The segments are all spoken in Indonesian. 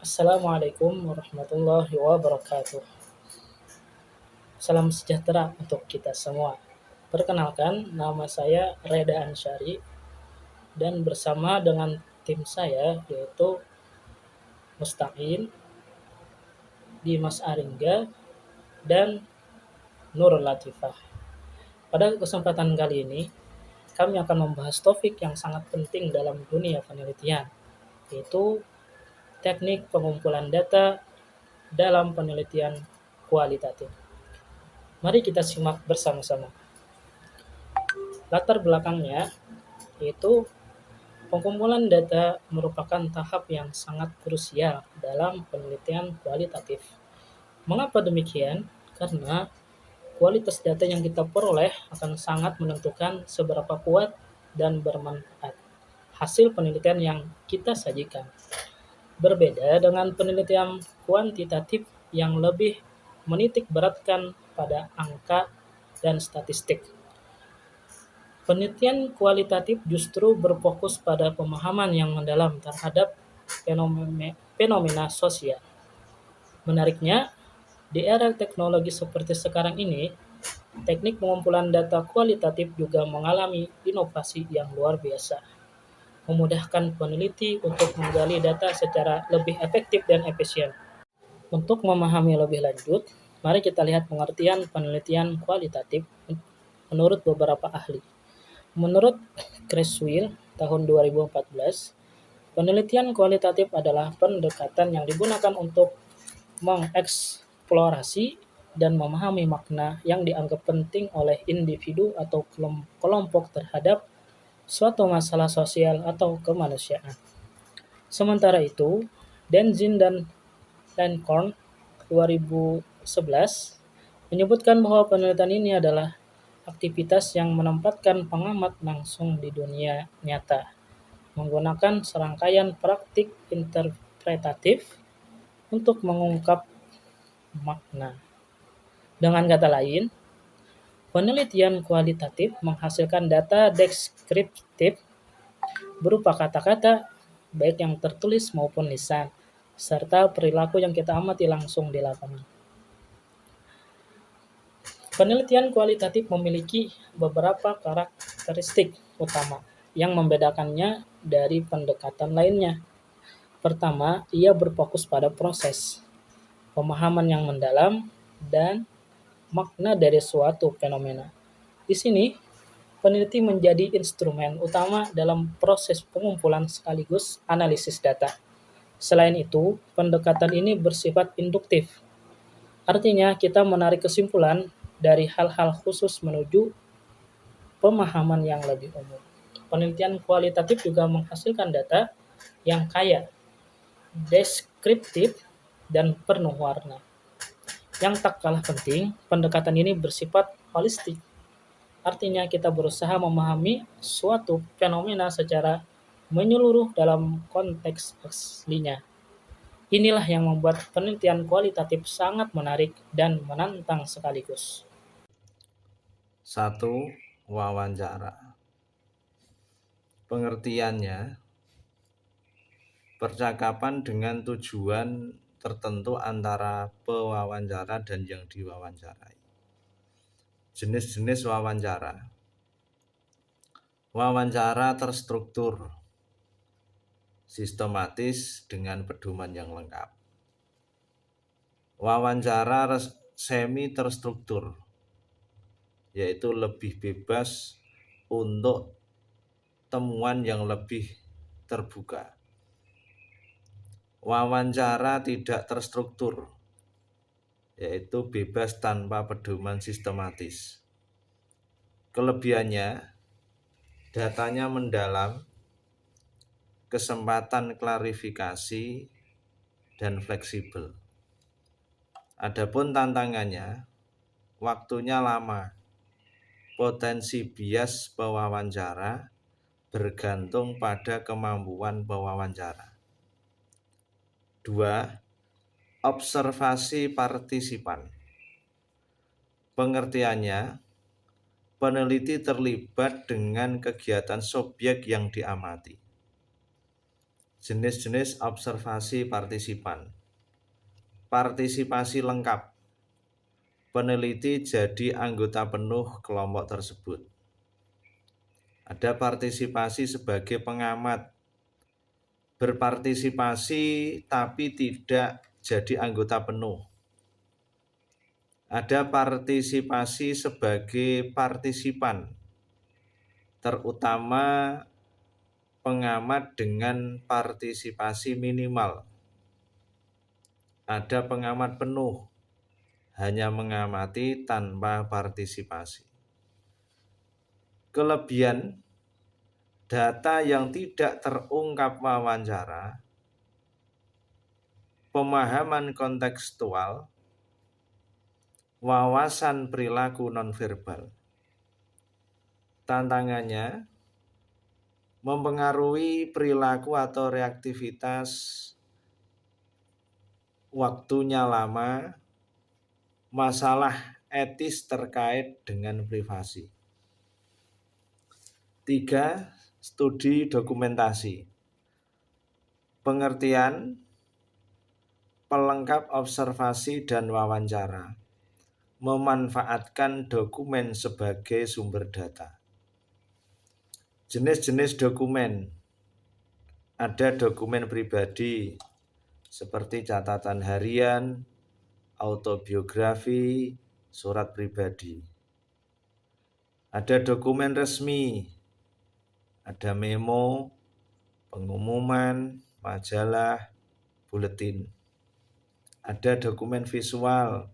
Assalamualaikum warahmatullahi wabarakatuh. Salam sejahtera untuk kita semua. Perkenalkan, nama saya Reda Ansyari dan bersama dengan tim saya yaitu Mustaqim, Dimas Aringga, dan Nurul Latifah. Pada kesempatan kali ini, kami akan membahas topik yang sangat penting dalam dunia penelitian, yaitu teknik pengumpulan data dalam penelitian kualitatif. Mari kita simak bersama-sama. Latar belakangnya yaitu pengumpulan data merupakan tahap yang sangat krusial dalam penelitian kualitatif. Mengapa demikian? Karena kualitas data yang kita peroleh akan sangat menentukan seberapa kuat dan bermanfaat hasil penelitian yang kita sajikan. Berbeda dengan penelitian kuantitatif yang lebih menitik beratkan pada angka dan statistik. Penelitian kualitatif justru berfokus pada pemahaman yang mendalam terhadap fenomena sosial. Menariknya, di era teknologi seperti sekarang ini, teknik pengumpulan data kualitatif juga mengalami inovasi yang luar biasa, memudahkan peneliti untuk menggali data secara lebih efektif dan efisien. Untuk memahami lebih lanjut, mari kita lihat pengertian penelitian kualitatif menurut beberapa ahli. Menurut Creswell tahun 2014, penelitian kualitatif adalah pendekatan yang digunakan untuk mengeksplorasi dan memahami makna yang dianggap penting oleh individu atau kelompok terhadap suatu masalah sosial atau kemanusiaan. Sementara itu, Denzin dan Lancorn 2011 menyebutkan bahwa penelitian ini adalah aktivitas yang menempatkan pengamat langsung di dunia nyata, menggunakan serangkaian praktik interpretatif untuk mengungkap makna. Dengan kata lain, penelitian kualitatif menghasilkan data deskriptif berupa kata-kata, baik yang tertulis maupun lisan, serta perilaku yang kita amati langsung di lapangan. Penelitian kualitatif memiliki beberapa karakteristik utama yang membedakannya dari pendekatan lainnya. Pertama, ia berfokus pada proses, pemahaman yang mendalam, dan makna dari suatu fenomena. Di sini, peneliti menjadi instrumen utama dalam proses pengumpulan sekaligus analisis data. Selain itu, pendekatan ini bersifat induktif. Artinya, kita menarik kesimpulan dari hal-hal khusus menuju pemahaman yang lebih umum. Penelitian kualitatif juga menghasilkan data yang kaya, deskriptif, dan penuh warna. Yang tak kalah penting, pendekatan ini bersifat holistik. Artinya kita berusaha memahami suatu fenomena secara menyeluruh dalam konteks aslinya. Inilah yang membuat penelitian kualitatif sangat menarik dan menantang sekaligus. 1. Wawancara. Pengertiannya, percakapan dengan tujuan tertentu antara pewawancara dan yang diwawancarai. Jenis-jenis wawancara. Wawancara terstruktur, sistematis dengan pedoman yang lengkap. Wawancara semi terstruktur, yaitu lebih bebas untuk temuan yang lebih terbuka. Wawancara tidak terstruktur, yaitu bebas tanpa pedoman sistematis. Kelebihannya, datanya mendalam, kesempatan klarifikasi, dan fleksibel. Adapun tantangannya, waktunya lama, potensi bias pewawancara bergantung pada kemampuan pewawancara. 2. Observasi partisipan. Pengertiannya, peneliti terlibat dengan kegiatan subjek yang diamati. Jenis-jenis observasi partisipan. Partisipasi lengkap. Peneliti jadi anggota penuh kelompok tersebut. Ada partisipasi sebagai pengamat. Berpartisipasi tapi tidak jadi anggota penuh. Ada partisipasi sebagai partisipan, terutama pengamat dengan partisipasi minimal. Ada pengamat penuh, hanya mengamati tanpa partisipasi. Kelebihan data yang tidak terungkap wawancara, pemahaman kontekstual, wawasan perilaku nonverbal. Tantangannya mempengaruhi perilaku atau reaktivitas, waktunya lama, masalah etis terkait dengan privasi. 3. Studi dokumentasi. Pengertian, pelengkap observasi dan wawancara, memanfaatkan dokumen sebagai sumber data. Jenis-jenis dokumen. Ada dokumen pribadi seperti catatan harian, autobiografi, surat pribadi. Ada dokumen resmi, ada memo, pengumuman, majalah, buletin. Ada dokumen visual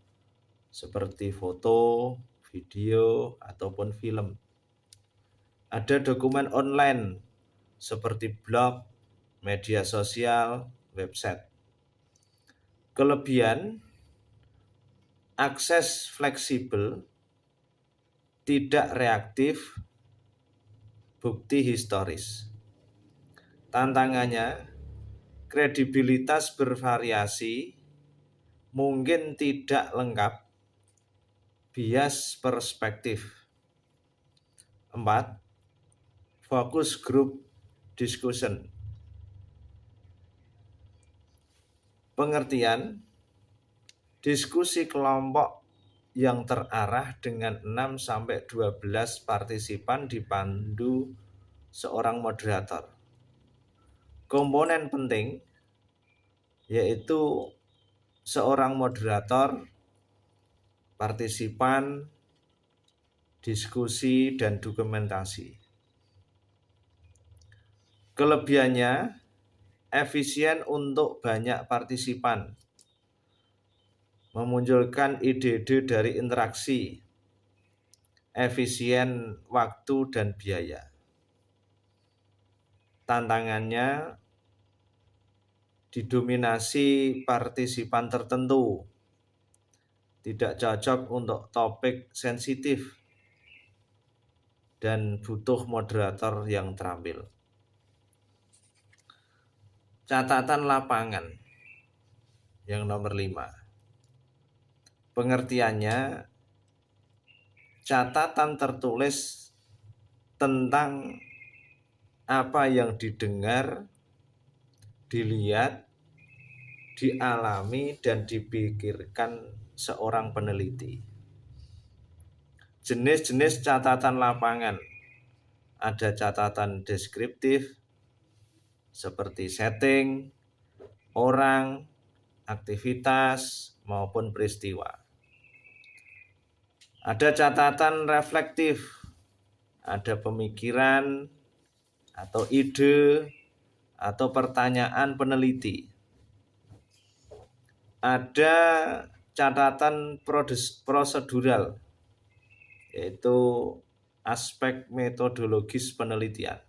seperti foto, video, ataupun film. Ada dokumen online seperti blog, media sosial, website. Kelebihan, akses fleksibel, tidak reaktif, bukti historis. Tantangannya, kredibilitas bervariasi, mungkin tidak lengkap, bias perspektif. 4. Focus group discussion. Pengertian, diskusi kelompok yang terarah dengan 6-12 partisipan dipandu seorang moderator. Komponen penting yaitu seorang moderator, partisipan, diskusi, dan dokumentasi. Kelebihannya, efisien untuk banyak partisipan, memunculkan ide-ide dari interaksi, efisien waktu dan biaya. Tantangannya, didominasi partisipan tertentu, tidak cocok untuk topik sensitif, dan butuh moderator yang terampil. Catatan lapangan yang nomor 5. Pengertiannya, catatan tertulis tentang apa yang didengar, dilihat, dialami, dan dipikirkan seorang peneliti. Jenis-jenis catatan lapangan. Ada catatan deskriptif, seperti setting, orang, aktivitas, maupun peristiwa. Ada catatan reflektif, ada pemikiran atau ide atau pertanyaan peneliti. Ada catatan prosedural, yaitu aspek metodologis penelitian.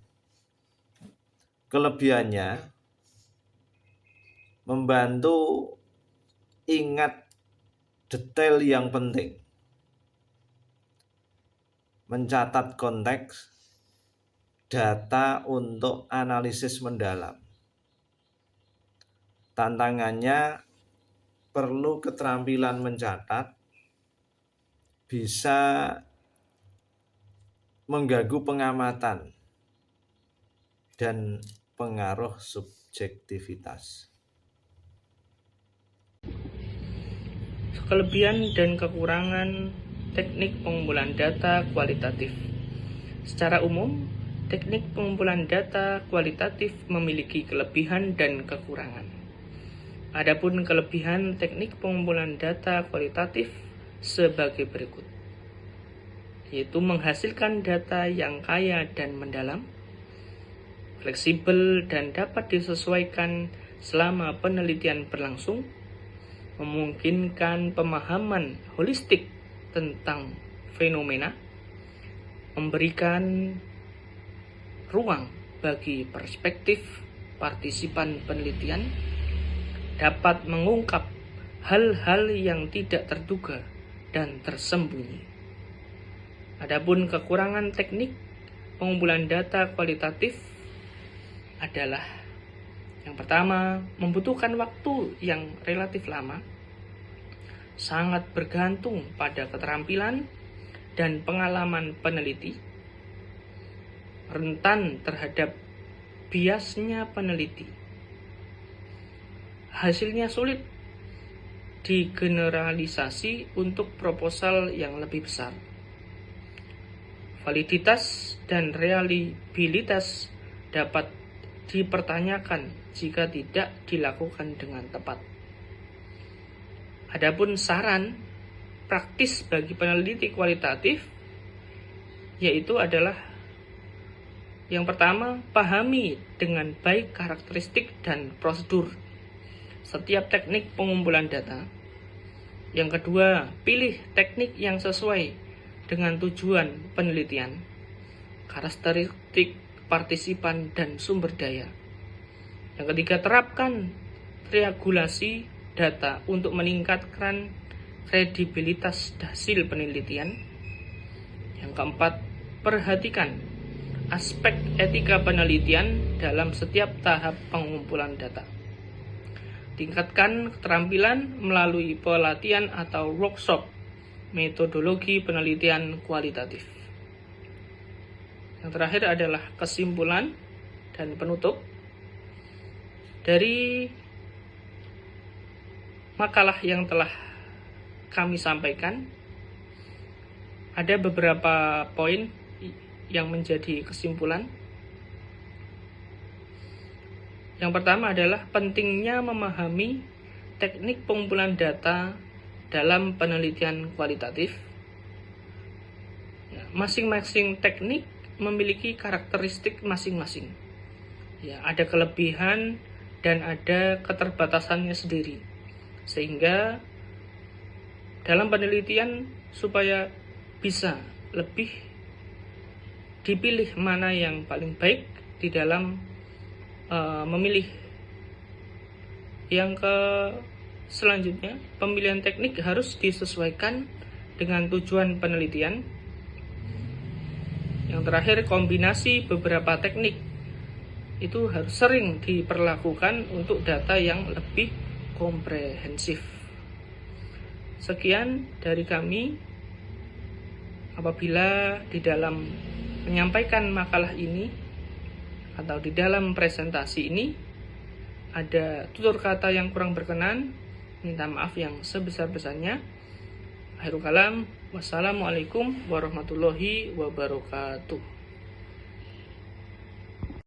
Kelebihannya, membantu ingat detail yang penting, mencatat konteks, data untuk analisis mendalam. Tantangannya, perlu keterampilan mencatat, bisa mengganggu pengamatan, dan pengaruh subjektivitas. Kelebihan dan kekurangan teknik pengumpulan data kualitatif. Secara umum, teknik pengumpulan data kualitatif memiliki kelebihan dan kekurangan. Adapun kelebihan teknik pengumpulan data kualitatif sebagai berikut, yaitu menghasilkan data yang kaya dan mendalam, fleksibel dan dapat disesuaikan selama penelitian berlangsung, memungkinkan pemahaman holistik tentang fenomena, memberikan ruang bagi perspektif partisipan penelitian, dapat mengungkap hal-hal yang tidak terduga dan tersembunyi. Adapun kekurangan teknik pengumpulan data kualitatif adalah yang pertama, membutuhkan waktu yang relatif lama, sangat bergantung pada keterampilan dan pengalaman peneliti, rentan terhadap biasnya peneliti, hasilnya sulit digeneralisasi untuk proposal yang lebih besar, validitas dan reliabilitas dapat dipertanyakan jika tidak dilakukan dengan tepat. Adapun saran praktis bagi peneliti kualitatif yaitu adalah yang pertama, pahami dengan baik karakteristik dan prosedur setiap teknik pengumpulan data. Yang kedua, pilih teknik yang sesuai dengan tujuan penelitian, karakteristik partisipan dan sumber daya. Yang ketiga, terapkan triangulasi data untuk meningkatkan kredibilitas hasil penelitian. Yang keempat, perhatikan aspek etika penelitian dalam setiap tahap pengumpulan data. Tingkatkan keterampilan melalui pelatihan atau workshop metodologi penelitian kualitatif. Yang terakhir adalah kesimpulan dan penutup. Dari makalah yang telah kami sampaikan, ada beberapa poin yang menjadi kesimpulan. Yang pertama adalah pentingnya memahami teknik pengumpulan data dalam penelitian kualitatif. Masing-masing teknik memiliki karakteristik masing-masing. Ada kelebihan dan ada keterbatasannya sendiri. Sehingga dalam penelitian supaya bisa lebih dipilih mana yang paling baik di dalam memilih. Yang selanjutnya, pemilihan teknik harus disesuaikan dengan tujuan penelitian. Yang terakhir, kombinasi beberapa teknik itu harus sering diperlakukan untuk data yang lebih komprehensif. Sekian dari kami. Apabila di dalam menyampaikan makalah ini atau di dalam presentasi ini ada tutur kata yang kurang berkenan, minta maaf yang sebesar-besarnya. Akhirul kalam, wassalamualaikum warahmatullahi wabarakatuh.